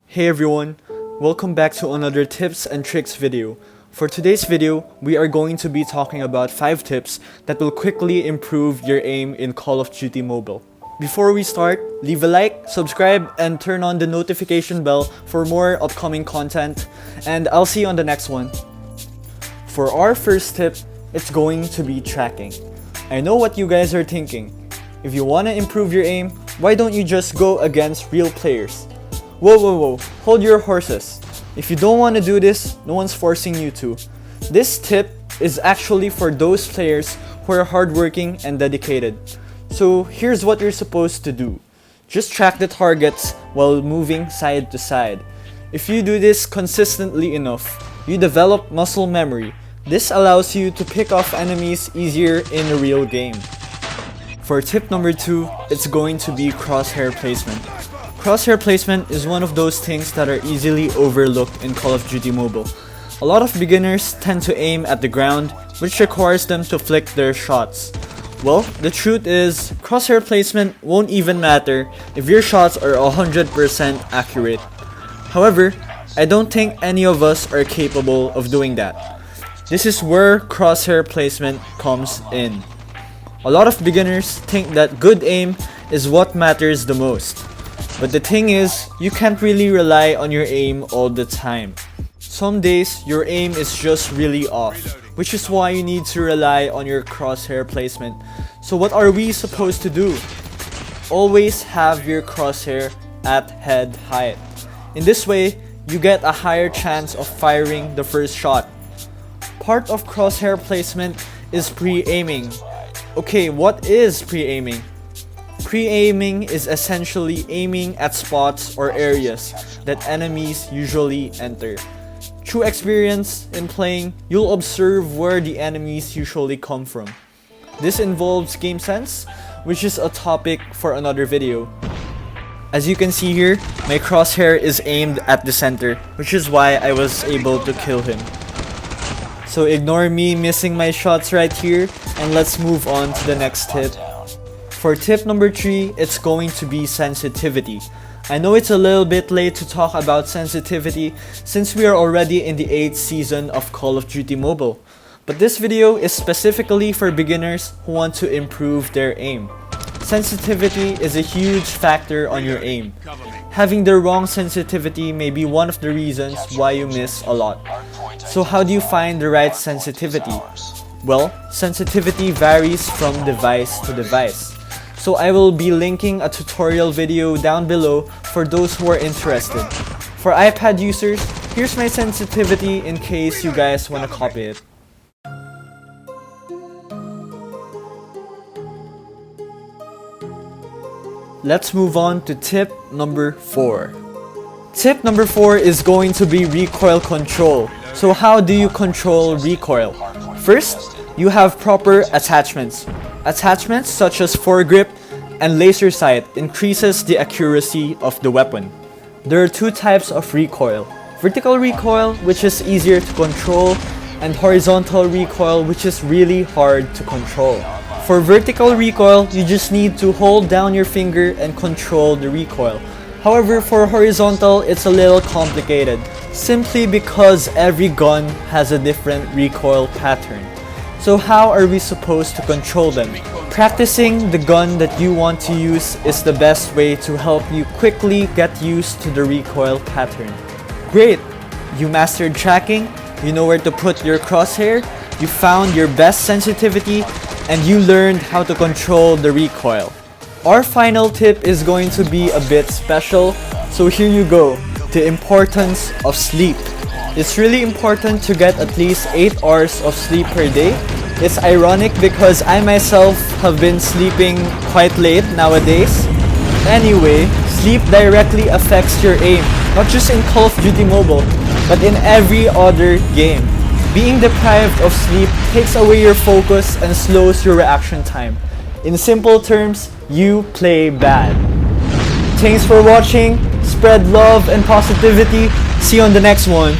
Hey everyone, welcome back to another tips and tricks video. For today's video, we are going to be talking about 5 tips that will quickly improve your aim in Call of Duty Mobile. Before we start, leave a like, subscribe, and turn on the notification bell for more upcoming content, and I'll see you on the next one. For our first tip, it's going to be tracking. I know what you guys are thinking. If you want to improve your aim, why don't you just go against real players? Whoa, hold your horses. If you don't want to do this, no one's forcing you to. This tip is actually for those players who are hardworking and dedicated. So here's what you're supposed to do. Just track the targets while moving side to side. If you do this consistently enough, you develop muscle memory. This allows you to pick off enemies easier in a real game. For tip number 2, it's going to be crosshair placement. Crosshair placement is one of those things that are easily overlooked in Call of Duty Mobile. A lot of beginners tend to aim at the ground, which requires them to flick their shots. Well, the truth is, crosshair placement won't even matter if your shots are 100% accurate. However, I don't think any of us are capable of doing that. This is where crosshair placement comes in. A lot of beginners think that good aim is what matters the most. But the thing is, you can't really rely on your aim all the time. Some days, your aim is just really off, which is why you need to rely on your crosshair placement. So what are we supposed to do? Always have your crosshair at head height. In this way, you get a higher chance of firing the first shot. Part of crosshair placement is pre-aiming. Okay, what is pre-aiming? Pre-aiming is essentially aiming at spots or areas that enemies usually enter. Through experience in playing, you'll observe where the enemies usually come from. This involves game sense, which is a topic for another video. As you can see here, my crosshair is aimed at the center, which is why I was able to kill him. So ignore me missing my shots right here, and let's move on to the next tip. For tip number 3, it's going to be sensitivity. I know it's a little bit late to talk about sensitivity since we are already in the 8th season of Call of Duty Mobile. But this video is specifically for beginners who want to improve their aim. Sensitivity is a huge factor on your aim. Having the wrong sensitivity may be one of the reasons why you miss a lot. So how do you find the right sensitivity? Well, sensitivity varies from device to device. So I will be linking a tutorial video down below for those who are interested. For iPad users, here's my sensitivity in case you guys want to copy it. Let's move on to tip number 4. Tip number 4 is going to be recoil control. So how do you control recoil? First, you have proper attachments. Attachments such as foregrip and laser sight increases the accuracy of the weapon. There are 2 types of recoil. Vertical recoil, which is easier to control, and horizontal recoil, which is really hard to control. For vertical recoil, you just need to hold down your finger and control the recoil. However, for horizontal, it's a little complicated, simply because every gun has a different recoil pattern. So how are we supposed to control them? Practicing the gun that you want to use is the best way to help you quickly get used to the recoil pattern. Great! You mastered tracking, you know where to put your crosshair, you found your best sensitivity, and you learned how to control the recoil. Our final tip is going to be a bit special, so here you go. The importance of sleep. It's really important to get at least 8 hours of sleep per day. It's ironic because I myself have been sleeping quite late nowadays. Anyway, sleep directly affects your aim, not just in Call of Duty Mobile, but in every other game. Being deprived of sleep takes away your focus and slows your reaction time. In simple terms, you play bad. Thanks for watching, spread love and positivity, see you on the next one.